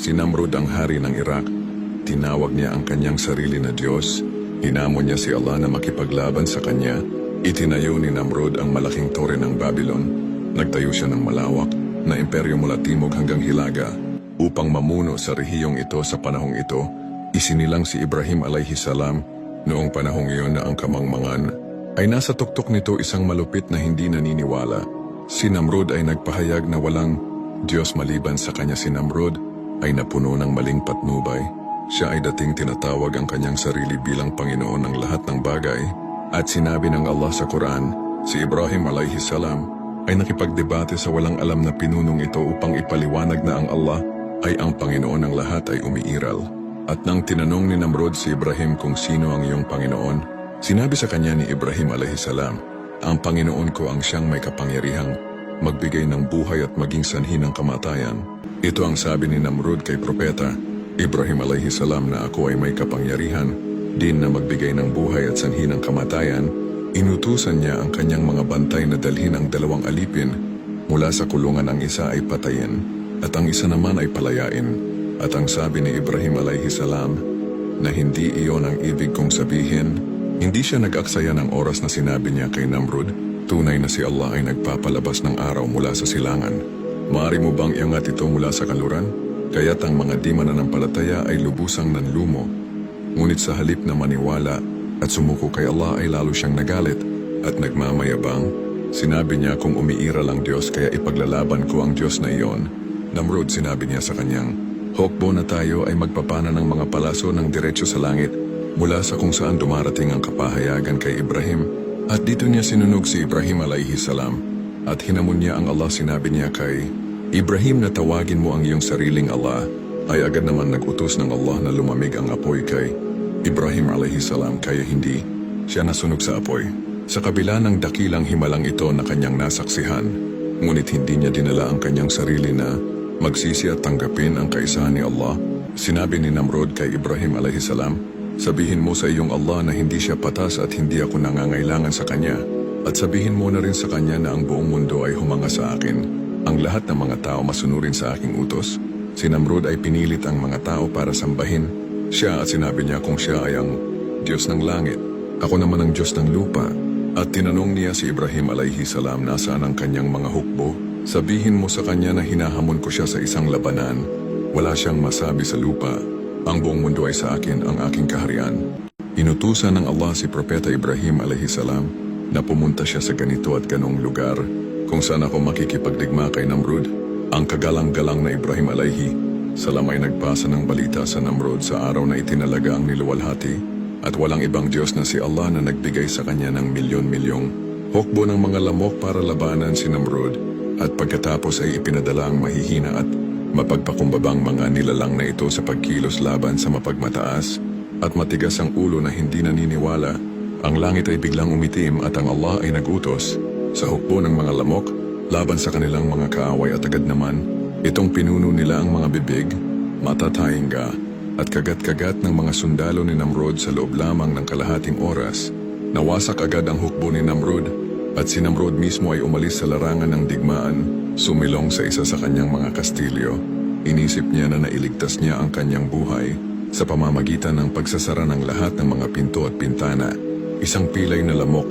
Si Namrud ang hari ng Iraq. Tinawag niya ang kanyang sarili na Diyos. Hinamon niya si Allah na makipaglaban sa kanya. Itinayo ni Namrud ang malaking tore ng Babylon. Nagtayo siya ng malawak na imperyo mula timog hanggang hilaga. Upang mamuno sa rehiyong ito sa panahong ito, isinilang si Ibrahim alayhi salam. Noong panahong iyon na ang kamangmangan ay nasa tuktok nito isang malupit na hindi naniniwala. Si Namrud ay nagpahayag na walang Diyos maliban sa kanya. Si Namrud ay napuno ng maling patnubay. Siya ay dating tinatawag ang kanyang sarili bilang Panginoon ng lahat ng bagay. At sinabi ng Allah sa Quran, si Ibrahim alayhi salam ay nakipagdebate sa walang alam na pinunong ito upang ipaliwanag na ang Allah ay ang Panginoon ng lahat ay umiiral. At nang tinanong ni Namrud si Ibrahim kung sino ang iyong Panginoon, sinabi sa kanya ni Ibrahim alayhi salam, ang Panginoon ko ang siyang may kapangyarihang magbigay ng buhay at maging sanhi ng kamatayan. Ito ang sabi ni Namrud kay Propeta Ibrahim alayhi salam na ako ay may kapangyarihan din na magbigay ng buhay at sanhi ng kamatayan. Inutusan niya ang kanyang mga bantay na dalhin ang 2 alipin. Mula sa kulungan ang isa ay patayin at ang isa naman ay palayain. At ang sabi ni Ibrahim alayhi salam na hindi iyon ang ibig kong sabihin, hindi siya nag-aksaya ng oras na sinabi niya kay Namrud, tunay na si Allah ay nagpapalabas ng araw mula sa silangan. Maaari mo bang iangat ito mula sa kanluran? Kaya't ang mga di mananampalataya ay lubusang nanlumo. Ngunit sa halip na maniwala at sumuko kay Allah ay lalo siyang nagalit at nagmamayabang. Sinabi niya kung umiiral ang Diyos kaya ipaglalaban ko ang Diyos na iyon. Namrud, sinabi niya sa kanyang, hukbo na tayo ay magpapana ng mga palaso ng diretsyo sa langit mula sa kung saan dumarating ang kapahayagan kay Ibrahim. At dito niya sinunog si Ibrahim alayhi salam at hinamon niya ang Allah. Sinabi niya kay Ibrahim na tawagin mo ang iyong sariling Allah, ay agad naman nagutos ng Allah na lumamig ang apoy kay Ibrahim alayhi salam kaya hindi siya nasunog sa apoy. Sa kabila ng dakilang himalang ito na kanyang nasaksihan, ngunit hindi niya dinala ang kanyang sarili na magsisi at tanggapin ang kaisahan ni Allah. Sinabi ni Namrud kay Ibrahim alayhi salam, sabihin mo sa iyong Allah na hindi siya patas at hindi ako nangangailangan sa kanya. At sabihin mo na rin sa kanya na ang buong mundo ay humanga sa akin. Ang lahat ng mga tao masunurin sa aking utos. Si Namrud ay pinilit ang mga tao para sambahin siya at sinabi niya kung siya ay ang Diyos ng langit, ako naman ang Diyos ng lupa. At tinanong niya si Ibrahim alayhi salam nasaan ang kanyang mga hukbo. Sabihin mo sa kanya na hinahamon ko siya sa isang labanan. Wala siyang masabi sa lupa. Ang buong mundo ay sa akin, ang aking kaharian. Inutusan ng Allah si Propeta Ibrahim alayhi salam na pumunta siya sa ganito at ganong lugar kung saan ako makikipagdigma kay Namrud. Ang kagalang-galang na Ibrahim alayhi salam ay nagpasa ng balita sa Namrud sa araw na itinalaga ang niluwalhati at walang ibang Diyos na si Allah na nagbigay sa kanya ng milyon-milyong hukbo ng mga lamok para labanan si Namrud. At pagkatapos ay ipinadala ang mahihina at mapagpakumbabang mga nilalang na ito sa pagkilos laban sa mapagmataas at matigas ang ulo na hindi naniniwala. Ang langit ay biglang umitim at ang Allah ay nagutos sa hukbo ng mga lamok laban sa kanilang mga kaaway at agad naman itong pinuno nila ang mga bibig, mata, tainga at kagat-kagat ng mga sundalo ni Namrud sa loob lamang ng kalahating oras. Nawasak agad ang hukbo ni Namrud. At si Namrud mismo ay umalis sa larangan ng digmaan, sumilong sa isa sa kanyang mga kastilyo. Inisip niya na nailigtas niya ang kanyang buhay sa pamamagitan ng pagsasara ng lahat ng mga pinto at pintana. Isang pilay na lamok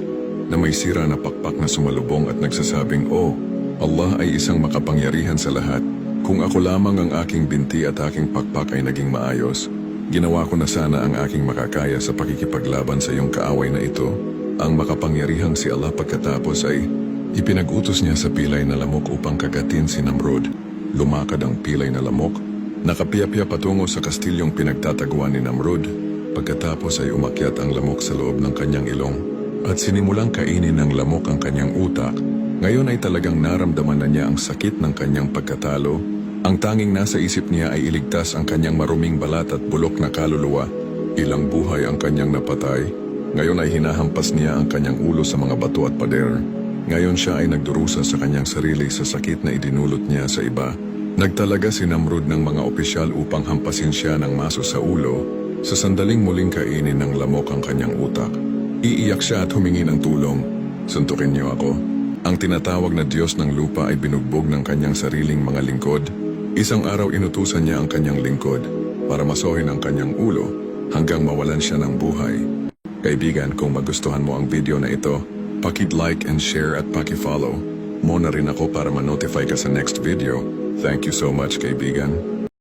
na may sira na pakpak na sumalubong at nagsasabing, "Oh, Allah ay isang makapangyarihan sa lahat. Kung ako lamang ang aking binti at aking pakpak ay naging maayos, ginawa ko na sana ang aking makakaya sa pakikipaglaban sa iyong kaaway na ito." Ang makapangyarihang si Allah pagkatapos ay ipinag-utos niya sa pilay na lamok upang kagatin si Namrud. Lumakad ang pilay na lamok, nakapiyapya patungo sa kastilyong pinagtataguan ni Namrud. Pagkatapos ay umakyat ang lamok sa loob ng kanyang ilong at sinimulang kainin ng lamok ang kanyang utak. Ngayon ay talagang naramdaman na niya ang sakit ng kanyang pagkatalo. Ang tanging nasa isip niya ay iligtas ang kanyang maruming balat at bulok na kaluluwa. Ilang buhay ang kanyang napatay. Ngayon ay hinahampas niya ang kanyang ulo sa mga bato at pader. Ngayon siya ay nagdurusa sa kanyang sarili sa sakit na idinulot niya sa iba. Nagtalaga si Namrud ng mga opisyal upang hampasin siya ng maso sa ulo. Sa sandaling muling kainin ng lamok ang kanyang utak. Iiyak siya at humingi ng tulong. Suntukin niyo ako. Ang tinatawag na Diyos ng lupa ay binugbog ng kanyang sariling mga lingkod. Isang araw inutusan niya ang kanyang lingkod para masohin ang kanyang ulo hanggang mawalan siya ng buhay. Kaibigan, kung magustuhan mo ang video na ito, paki-like and share at paki-follow mo na rin ako para ma-notify ka sa next video. Thank you so much, kaibigan.